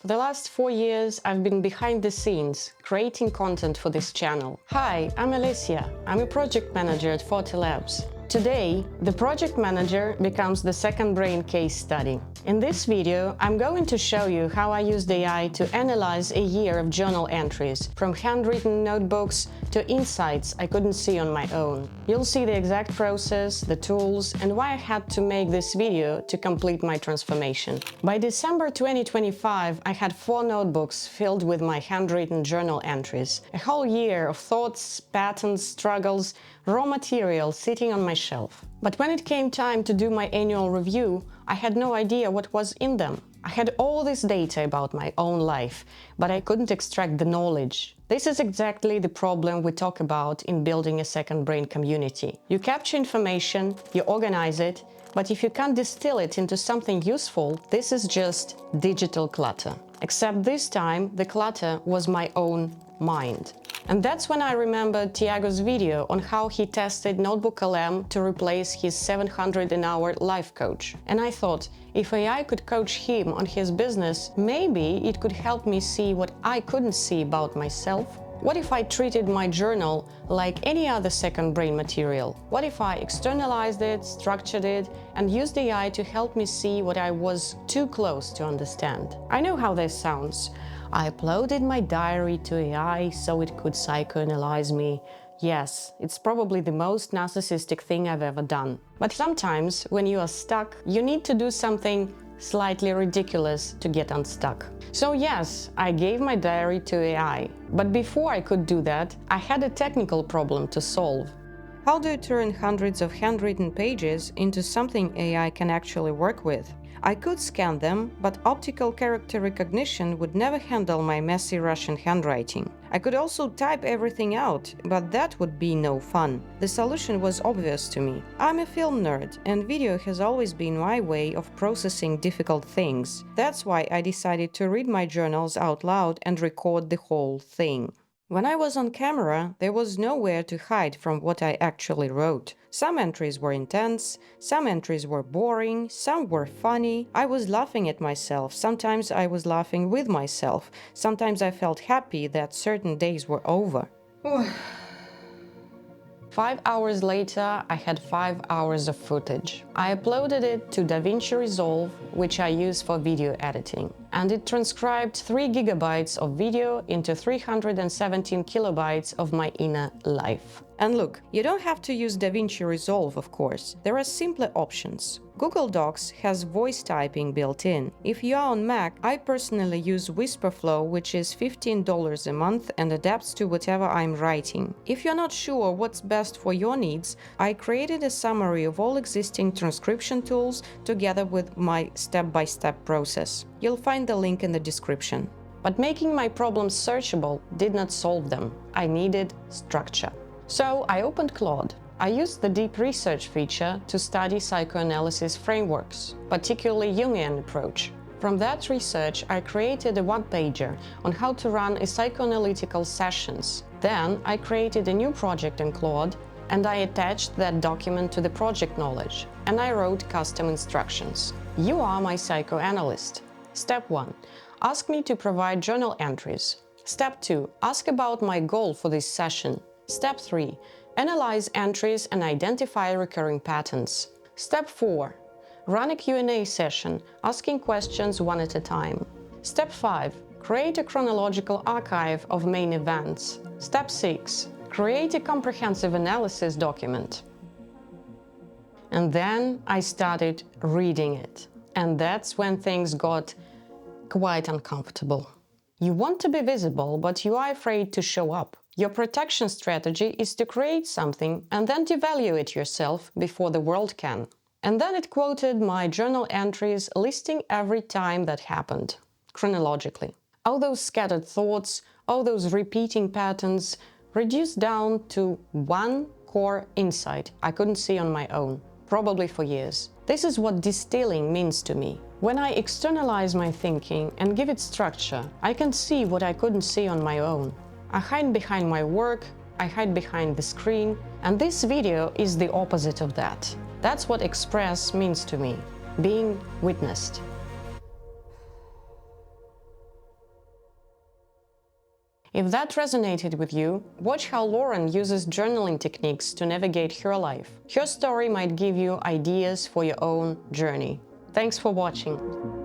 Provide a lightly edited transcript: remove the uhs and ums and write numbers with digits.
For the last 4 years, I've been behind the scenes, creating content for this channel. Hi, I'm Olesya. I'm a project manager at Forte Labs. Today, the project manager becomes the second brain case study. In this video, I'm going to show you how I used AI to analyze a year of journal entries, from handwritten notebooks to insights I couldn't see on my own. You'll see the exact process, the tools, and why I had to make this video to complete my transformation. By December 2025, I had 4 notebooks filled with my handwritten journal entries. A whole year of thoughts, patterns, struggles, raw material sitting on my shelf. But when it came time to do my annual review, I had no idea what was in them. I had all this data about my own life, but I couldn't extract the knowledge. This is exactly the problem we talk about in building a second brain community. You capture information, you organize it, but if you can't distill it into something useful, this is just digital clutter. Except this time, the clutter was my own mind. And that's when I remembered Tiago's video on how he tested Notebook LM to replace his 700 an hour life coach. And I thought, if AI could coach him on his business, maybe it could help me see what I couldn't see about myself. What if I treated my journal like any other second brain material? What if I externalized it, structured it, and used AI to help me see what I was too close to understand? I know how this sounds. I uploaded my diary to AI so it could psychoanalyze me. Yes, it's probably the most narcissistic thing I've ever done. But sometimes, when you are stuck, you need to do something slightly ridiculous to get unstuck. So yes, I gave my diary to AI. But before I could do that, I had a technical problem to solve. How do you turn hundreds of handwritten pages into something AI can actually work with? I could scan them, but optical character recognition would never handle my messy Russian handwriting. I could also type everything out, but that would be no fun. The solution was obvious to me. I'm a film nerd, and video has always been my way of processing difficult things. That's why I decided to read my journals out loud and record the whole thing. When I was on camera, there was nowhere to hide from what I actually wrote. Some entries were intense, some entries were boring, some were funny. I was laughing at myself, sometimes I was laughing with myself, sometimes I felt happy that certain days were over. 5 hours later, I had 5 hours of footage. I uploaded it to DaVinci Resolve, which I use for video editing, and it transcribed 3 gigabytes of video into 317 kilobytes of my inner life. And look, you don't have to use DaVinci Resolve, of course. There are simpler options. Google Docs has voice typing built in. If you are on Mac, I personally use Whisperflow, which is $15 a month and adapts to whatever I'm writing. If you're not sure what's best for your needs, I created a summary of all existing transcription tools together with my step-by-step process. You'll find the link in the description. But making my problems searchable did not solve them. I needed structure. So I opened Claude. I used the deep research feature to study psychoanalysis frameworks, particularly Jungian approach. From that research, I created a one-pager on how to run a psychoanalytical sessions. Then I created a new project in Claude, and I attached that document to the project knowledge, and I wrote custom instructions. You are my psychoanalyst. Step 1. Ask me to provide journal entries. Step 2. Ask about my goal for this session. Step 3. Analyze entries and identify recurring patterns. Step 4. Run a Q&A session, asking questions one at a time. Step 5. Create a chronological archive of main events. Step 6. Create a comprehensive analysis document. And then I started reading it. And that's when things got quite uncomfortable. You want to be visible, but you are afraid to show up. Your protection strategy is to create something and then devalue it yourself before the world can. And then it quoted my journal entries listing every time that happened, chronologically. All those scattered thoughts, all those repeating patterns, reduced down to one core insight I couldn't see on my own, probably for years. This is what distilling means to me. When I externalize my thinking and give it structure, I can see what I couldn't see on my own. I hide behind my work, I hide behind the screen, and this video is the opposite of that. That's what express means to me, being witnessed. If that resonated with you, watch how Lauren uses journaling techniques to navigate her life. Her story might give you ideas for your own journey. Thanks for watching.